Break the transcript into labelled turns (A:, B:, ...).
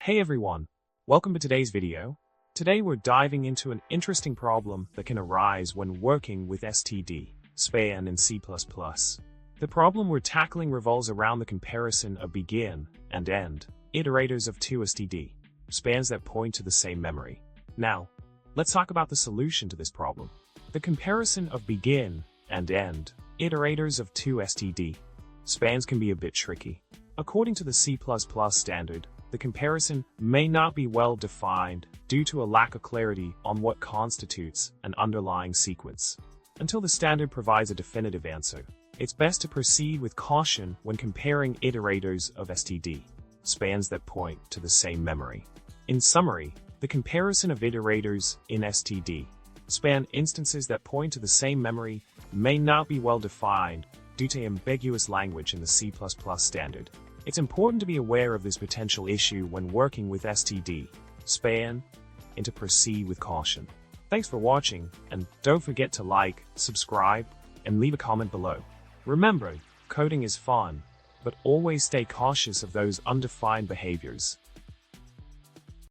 A: Hey everyone, welcome to today's video. Today we're diving into an interesting problem that can arise when working with std-span in C++. The problem we're tackling revolves around the comparison of begin and end iterators of two std-spans that point to the same memory. Now, let's talk about the solution to this problem. The comparison of begin and end iterators of two std-spans can be a bit tricky. According to the C++ standard, the comparison may not be well defined due to a lack of clarity on what constitutes an underlying sequence. Until the standard provides a definitive answer, it's best to proceed with caution when comparing iterators of std-spans that point to the same memory. In summary, the comparison of iterators in std-span instances that point to the same memory may not be well defined due to ambiguous language in the C++ standard. It's important to be aware of this potential issue when working with std-span and to proceed with caution. Thanks for watching, and don't forget to like, subscribe, and leave a comment below. Remember, coding is fun, but always stay cautious of those undefined behaviors.